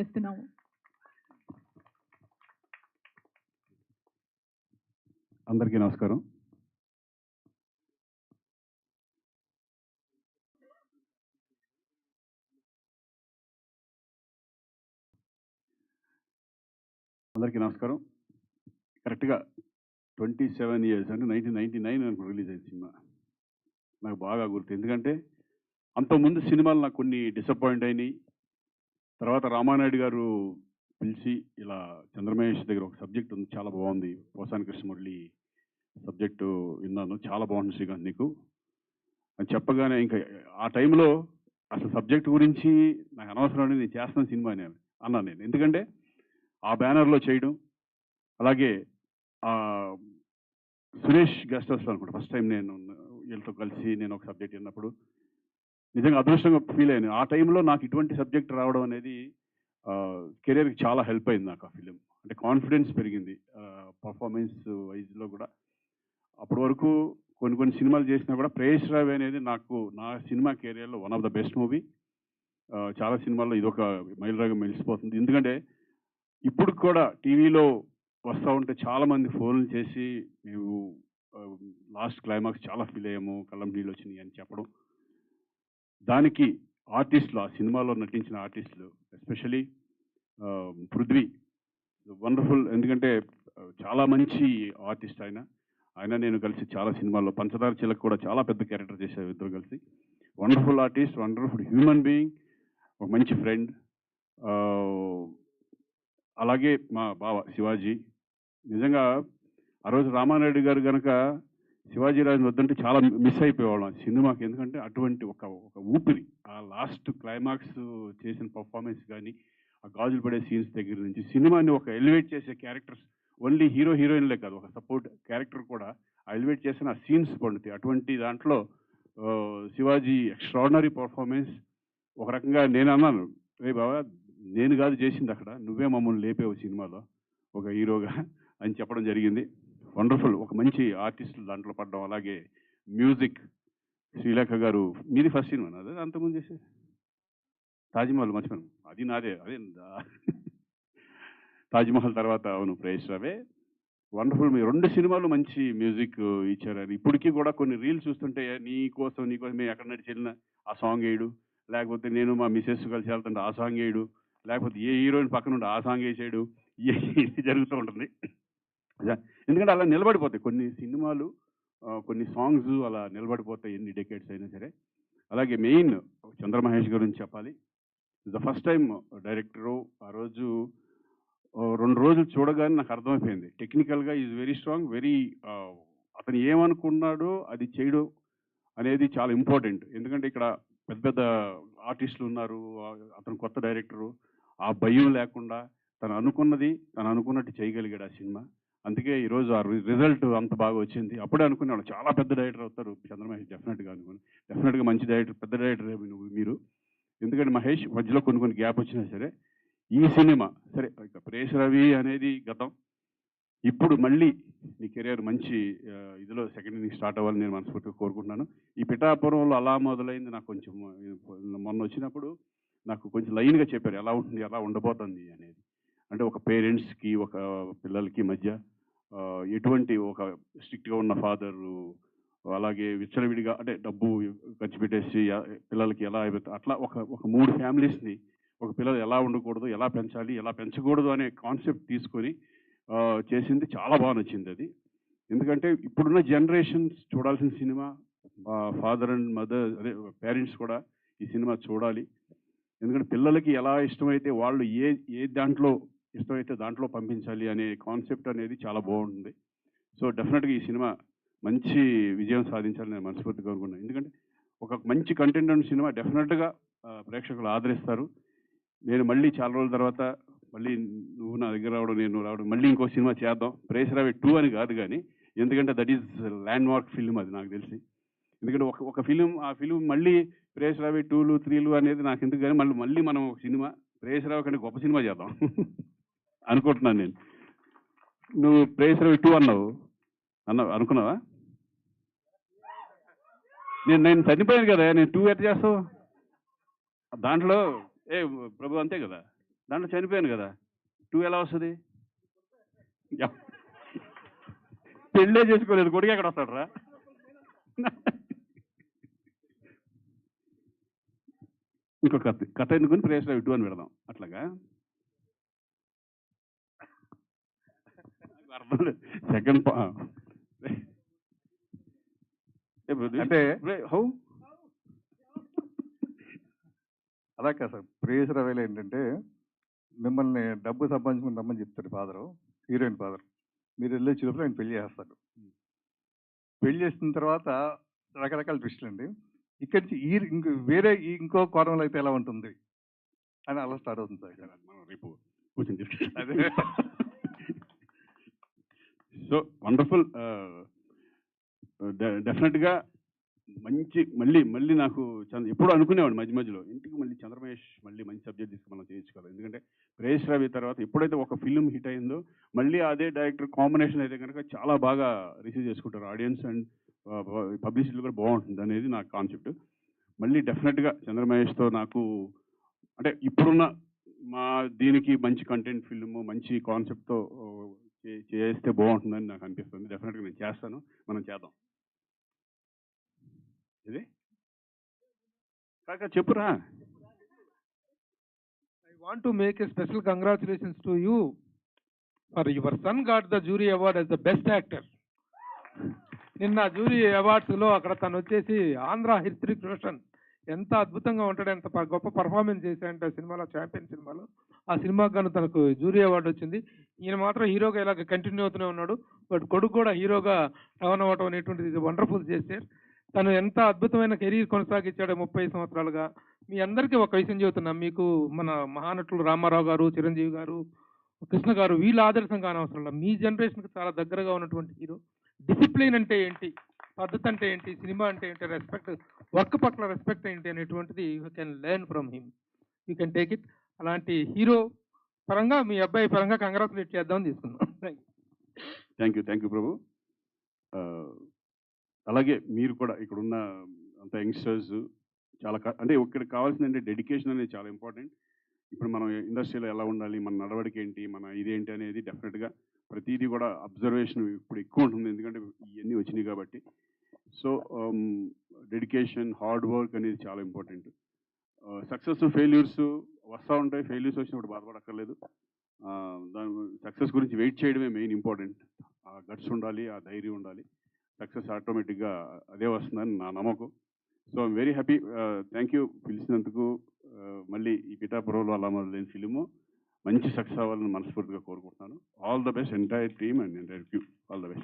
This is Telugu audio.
చేస్తున్నాము. అందరికీ నమస్కారం. కరెక్ట్‌గా 27 ఇయర్స్ అంటే 1999 అనుకుంటా రిలీజ్ అయిన సినిమా. నాకు బాగా గుర్తు. ఎందుకంటే అంతకుముందు సినిమాలు నాకు కొన్ని డిసప్పాయింట్ అయినాయి. తర్వాత రామానాయుడు గారు పిలిచి ఇలా చంద్రమహేష్ దగ్గర ఒక సబ్జెక్ట్ ఉంది, చాలా బాగుంది. పోసాని కృష్ణమురళి సబ్జెక్టు విన్నాను. చాలా బాగుంది శ్రీకాంత్ నీకు అని చెప్పగానే ఇంకా ఆ టైంలో అసలు సబ్జెక్ట్ గురించి నాకు అనవసరం అండి, నేను చేస్తున్న సినిమా అని అన్నాను నేను. ఎందుకంటే ఆ బ్యానర్‌లో చేయడం, అలాగే సురేష్ గెస్ట్ హౌస్‌లో అనుకుంటా ఫస్ట్ టైం నేను వీళ్ళతో కలిసి నేను ఒక సబ్జెక్ట్ విన్నప్పుడు నిజంగా అదృష్టంగా ఫీల్ అయ్యాను. ఆ టైంలో నాకు ఇటువంటి సబ్జెక్ట్ రావడం అనేది కెరియర్‌కి చాలా హెల్ప్ అయింది నాకు ఆ ఫిలిం. అంటే కాన్ఫిడెన్స్ పెరిగింది. పర్ఫార్మెన్స్ వైజ్‌లో కూడా. అప్పటి వరకు కొన్ని కొన్ని సినిమాలు చేసినా కూడా 'ప్రేయస్ రావే' అనేది నాకు నా సినిమా కెరియర్‌లో one of the best movie. చాలా సినిమాల్లో ఇదొక మైలురాయిగా మెలిసిపోతుంది. ఎందుకంటే ఇప్పుడు కూడా టీవీలో వస్తా ఉంటే చాలామంది ఫోన్లు చేసి మేము లాస్ట్ క్లైమాక్స్ చాలా ఫీల్ అయ్యాము, కళ్ళం నీళ్ళు వచ్చినాయి అని చెప్పడం. దానికి ఆర్టిస్టులు, ఆ సినిమాలో నటించిన ఆర్టిస్టులు ఎస్పెషలీ పృథ్వీ వండర్ఫుల్. ఎందుకంటే చాలా మంచి ఆర్టిస్ట్ ఆయన. ఆయన నేను కలిసి చాలా సినిమాల్లో 'పంచదార చిలక' కూడా చాలా పెద్ద క్యారెక్టర్ చేశారు ఇద్దరు కలిసి. Wonderful artist, wonderful human being, ఒక మంచి ఫ్రెండ్. అలాగే మా బావ శివాజీ. నిజంగా ఆ రోజు రామానాయుడు గారు గనక శివాజీరాజు వద్దంటే చాలా మిస్ అయిపోయేవాళ్ళం ఆ సినిమాకి. ఎందుకంటే అటువంటి ఒక ఒక ఊపిరి, ఆ లాస్ట్ క్లైమాక్స్ చేసిన పర్ఫార్మెన్స్ కానీ, ఆ గాజులు పడే సీన్స్ దగ్గర నుంచి సినిమాని ఒక ఎలివేట్ చేసే క్యారెక్టర్స్, ఓన్లీ హీరో హీరోయిన్లే కాదు, ఒక సపోర్ట్ క్యారెక్టర్ కూడా ఎలివేట్ చేసిన ఆ సీన్స్ పండుతాయి. అటువంటి దాంట్లో శివాజీ ఎక్స్ట్రాడినరీ పర్ఫార్మెన్స్. ఒక రకంగా నేను అన్నాను, రే బాబా నేను కాదు చేసింది అక్కడ, నువ్వే మమ్మల్ని లేపేవు సినిమాలో ఒక హీరోగా అని చెప్పడం జరిగింది. వండర్ఫుల్, ఒక మంచి ఆర్టిస్టులు దాంట్లో పడడం. అలాగే మ్యూజిక్ శ్రీలేఖ గారు. మీది ఫస్ట్ సినిమా అదే అంతకుముందు చేసే తాజ్మహల్ మర్చిపోయాను, అది నాదే. అదే తాజ్మహల్ తర్వాత అవును ప్రేయస్ రావే. వండర్ఫుల్, మీ రెండు సినిమాలు మంచి మ్యూజిక్ ఇచ్చారు. ఇప్పటికీ కూడా కొన్ని రీల్స్ చూస్తుంటే నీకోసం మేము ఎక్కడ నడిచి వెళ్ళినా ఆ సాంగ్ వేయడు, లేకపోతే నేను మా మిసెస్ కలిసి వెళ్తుంటే ఆ సాంగ్ వేయడు, లేకపోతే ఏ హీరోయిన్ పక్కన ఉండి ఆ సాంగ్ వేసాడు, ఇది జరుగుతూ ఉంటుంది. ఎందుకంటే అలా నిలబడిపోతాయి కొన్ని సినిమాలు, కొన్ని సాంగ్స్ అలా నిలబడిపోతాయి ఎన్ని డెకేడ్స్ అయినా సరే. అలాగే మెయిన్ చంద్రమహేష్ గురించి చెప్పాలి. The first time director. ఆ రోజు 2 రోజులు చూడగానే నాకు అర్థమైపోయింది. టెక్నికల్‌గా ఈజ్ వెరీ స్ట్రాంగ్. వెరీ అతను ఏమనుకున్నాడో అది చేయడం అనేది చాలా ఇంపార్టెంట్. ఎందుకంటే ఇక్కడ పెద్ద పెద్ద ఆర్టిస్టులు ఉన్నారు. అతను కొత్త డైరెక్టరు. ఆ భయం లేకుండా తను అనుకున్నట్టు చేయగలిగాడు ఆ సినిమా. అందుకే ఈరోజు ఆ రిజల్ట్ అంత బాగా వచ్చింది. అప్పుడే అనుకునేవాళ్ళం చాలా పెద్ద డైరెక్టర్ అవుతారు చంద్రమహేష్ డెఫినెట్‌గా అనుకుని. డెఫినెట్‌గా మంచి డైరెక్టర్, పెద్ద డైరెక్టరే మీరు. ఎందుకంటే మహేష్ మధ్యలో కొన్ని కొన్ని గ్యాప్ వచ్చినా సరే ఈ సినిమా సరే, ఇక 'ప్రేయస్ రవి' అనేది గతం. ఇప్పుడు మళ్ళీ నీ కెరియర్ మంచి ఇదిలో సెకండ్ ఇన్నింగ్ స్టార్ట్ అవ్వాలని నేను మనస్ఫూర్తిగా కోరుకుంటున్నాను. ఈ పిఠాపురంలో అలా మొదలైంది నాకు కొంచెం మొన్న వచ్చినప్పుడు నాకు కొంచెం లైన్‌గా చెప్పారు. ఎలా ఉంటుంది, ఎలా ఉండబోతుంది అనేది. అంటే ఒక పేరెంట్స్‌కి, ఒక పిల్లలకి మధ్య ఎటువంటి ఒక స్ట్రిక్ట్‌గా ఉన్న ఫాదరు, అలాగే విచ్చలవిడిగా అంటే డబ్బు ఖర్చు పెట్టేసి పిల్లలకి ఎలా అట్లా ఒక ఒక 3 ఫ్యామిలీస్‌ని, ఒక పిల్లలు ఎలా ఉండకూడదు, ఎలా పెంచాలి, ఎలా పెంచకూడదు అనే కాన్సెప్ట్ తీసుకొని చేసింది. చాలా బాగా నచ్చిందది. ఎందుకంటే ఇప్పుడున్న జనరేషన్స్ చూడాల్సిన సినిమా. ఫాదర్ అండ్ మదర్ అదే పేరెంట్స్ కూడా ఈ సినిమా చూడాలి. ఎందుకంటే పిల్లలకి ఎలా ఇష్టమైతే వాళ్ళు ఏ దాంట్లో ఇష్టమైతే దాంట్లో పంపించాలి అనే కాన్సెప్ట్ అనేది చాలా బాగుంటుంది. సో డెఫినెట్‌గా ఈ సినిమా మంచి విజయం సాధించాలని నేను మనస్ఫూర్తిగా కోరుకుంటున్నాను. ఎందుకంటే ఒక మంచి కంటెంట్ ఉన్న సినిమా డెఫినెట్‌గా ప్రేక్షకులు ఆదరిస్తారు. నేను మళ్ళీ చాలా రోజుల తర్వాత మళ్ళీ నువ్వు నా దగ్గర రావడం, నేను రావడం, మళ్ళీ ఇంకో సినిమా చేద్దాం. 'ప్రేయస్ రావే 2' అని కాదు గానీ, ఎందుకంటే that is land mark film అది నాకు తెలిసి. ఎందుకంటే ఒక ఒక ఫిల్మ్, ఆ ఫిల్మ్ మళ్ళీ 'ప్రేయస్ రావే 2లు, 3లు అనేది నాకెందుకు గానీ, మళ్ళీ మనం ఒక సినిమా 'ప్రేయస్ రావే' కంటే గొప్ప సినిమా చేద్దాం అనుకుంటున్నాను నేను. నువ్వు 'ప్రేయస్ రావే 2' అనుకున్నావా? నేను చనిపోయాను కదా, నేను 2 ఎట్ట చేస్తావు దాంట్లో? ప్రభు అంతే కదా. దాంట్లో చనిపోయాను కదా, 2 ఎలా వస్తుంది? పెళ్ళే చేసుకోలేదు, కొడుకు ఎక్కడ వస్తాడు రా? ఇంకో కథ ఎందుకుని ప్రేయస్రావి 2 అని పెడదాం అట్లాగా. అర్థం లేదు. సెకండ్ అంటే హౌ అలా కాదు సార్, ప్రేయస్ రవేలో ఏంటంటే మిమ్మల్ని డబ్బు సంపాదించుకుని రమ్మని చెప్తాడు ఫాదరు, హీరోయిన్ ఫాదర్. మీరు వెళ్ళే చిలుపులో ఆయన పెళ్లి చేస్తాడు. పెళ్లి చేసిన తర్వాత రకరకాల ట్విస్టులు అండి. ఇక్కడి నుంచి వేరే ఇంకో కోణంలో అయితే ఎలా ఉంటుంది అని అలా స్టార్ట్ అవుతుంది సార్. మనం రేపు కూర్చొని అదే. So wonderful. డెఫినెట్గా మంచి మళ్ళీ నాకు ఎప్పుడు అనుకునేవాడు మధ్య మధ్యలో ఇంటికి మళ్ళీ చంద్రమహేష్ మళ్ళీ మంచి సబ్జెక్ట్ తీసుకుని మనం చేయించుకోవాలి. ఎందుకంటే ప్రేయస్ రవి తర్వాత ఎప్పుడైతే ఒక ఫిల్మ్ హిట్ అయిందో మళ్ళీ అదే డైరెక్టర్ కాంబినేషన్ అయితే కనుక చాలా బాగా రిసీవ్ చేసుకుంటారు ఆడియన్స్ అండ్ పబ్లిసిటీ కూడా బాగుంటుంది అనేది నా కాన్సెప్ట్. మళ్ళీ డెఫినెట్గా చంద్రమహేష్తో నాకు అంటే ఇప్పుడున్న మా దీనికి మంచి కంటెంట్ ఫిల్మ్ మంచి కాన్సెప్ట్తో చేస్తే బాగుంటుందని నాకు అనిపిస్తుంది. డెఫినెట్గా నేను చేస్తాను, మనం చేద్దాం. ఇది కాక చెప్పురా. I want to make a special congratulations to you for your son got the jury award as the best actor. నిన్న జ్యూరీ అవార్డ్స్లో అక్కడ తను వచ్చేసి ఆంధ్ర హృతిక్ రోషన్ ఎంత అద్భుతంగా ఉంటాడు, ఎంత గొప్ప పర్ఫార్మెన్స్ చేశాడంటే సినిమాలో, ఛాంపియన్ సినిమాలో. ఆ సినిమాకి గాను తనకు జ్యూరీ అవార్డు వచ్చింది. ఈయన మాత్రం హీరోగా ఇలాగ కంటిన్యూ అవుతూనే ఉన్నాడు. బట్ కొడుకు కూడా హీరోగా టర్న్ అవ్వటం అనేటువంటిది వండర్ఫుల్ చేశారు. తను ఎంత అద్భుతమైన కెరీర్ కొనసాగించాడో 30 సంవత్సరాలుగా. మీ అందరికీ ఒక విషయం చెబుతున్నాం, మీకు మన మహానటులు రామారావు గారు, చిరంజీవి గారు, కృష్ణ గారు వీళ్ళ ఆదర్శం కానవసరం లేదు. మీ జనరేషన్కి చాలా దగ్గరగా ఉన్నటువంటి హీరో. డిసిప్లిన్ అంటే ఏంటి, పద్ధతి అంటే ఏంటి, సినిమా అంటే ఏంటి, రెస్పెక్ట్, వర్క్ పట్ల రెస్పెక్ట్ ఏంటి అనేటువంటిది you can learn from him, you can take it. అలాంటి హీరో పరంగా మీ అబ్బాయి పరంగా కంగ్రాచులేట్ చేద్దామని తీసుకున్నాం. థ్యాంక్ యూ ప్రభు. అలాగే మీరు కూడా ఇక్కడున్న అంత యంగ్స్టర్స్ చాలా అంటే ఇక్కడ కావాల్సింది అంటే డెడికేషన్ అనేది చాలా ఇంపార్టెంట్. ఇప్పుడు మనం ఇండస్ట్రీలో ఎలా ఉండాలి, మన నడవడిక ఏంటి, మన ఇదేంటి అనేది డెఫినెట్గా ప్రతిదీ కూడా అబ్జర్వేషన్ ఇప్పుడు ఎక్కువ ఉంటుంది, ఎందుకంటే ఇవన్నీ వచ్చినాయి కాబట్టి. సో డెడికేషన్, హార్డ్ వర్క్ అనేది చాలా ఇంపార్టెంట్. సక్సెస్ ఫెయిల్యూర్స్ వస్తూ ఉంటాయి, ఫెయిల్యూర్స్ వచ్చినప్పుడు బాధపడక్కర్లేదు. దాని సక్సెస్ గురించి వెయిట్ చేయడమే మెయిన్ ఇంపార్టెంట్. ఆ గట్స్ ఉండాలి, ఆ ధైర్యం ఉండాలి. సక్సెస్ ఆటోమేటిక్గా అదే వస్తుందని నా నమ్మకం. So I'm very happy. Thank you పిలిచినందుకు. మళ్ళీ ఈ పిఠాపురంలో అలా మొదలైన ఫిలిము మంచి సక్సెస్ అవ్వాలని మనస్ఫూర్తిగా కోరుకుంటున్నాను. All the best entire team and entire Q. All the best.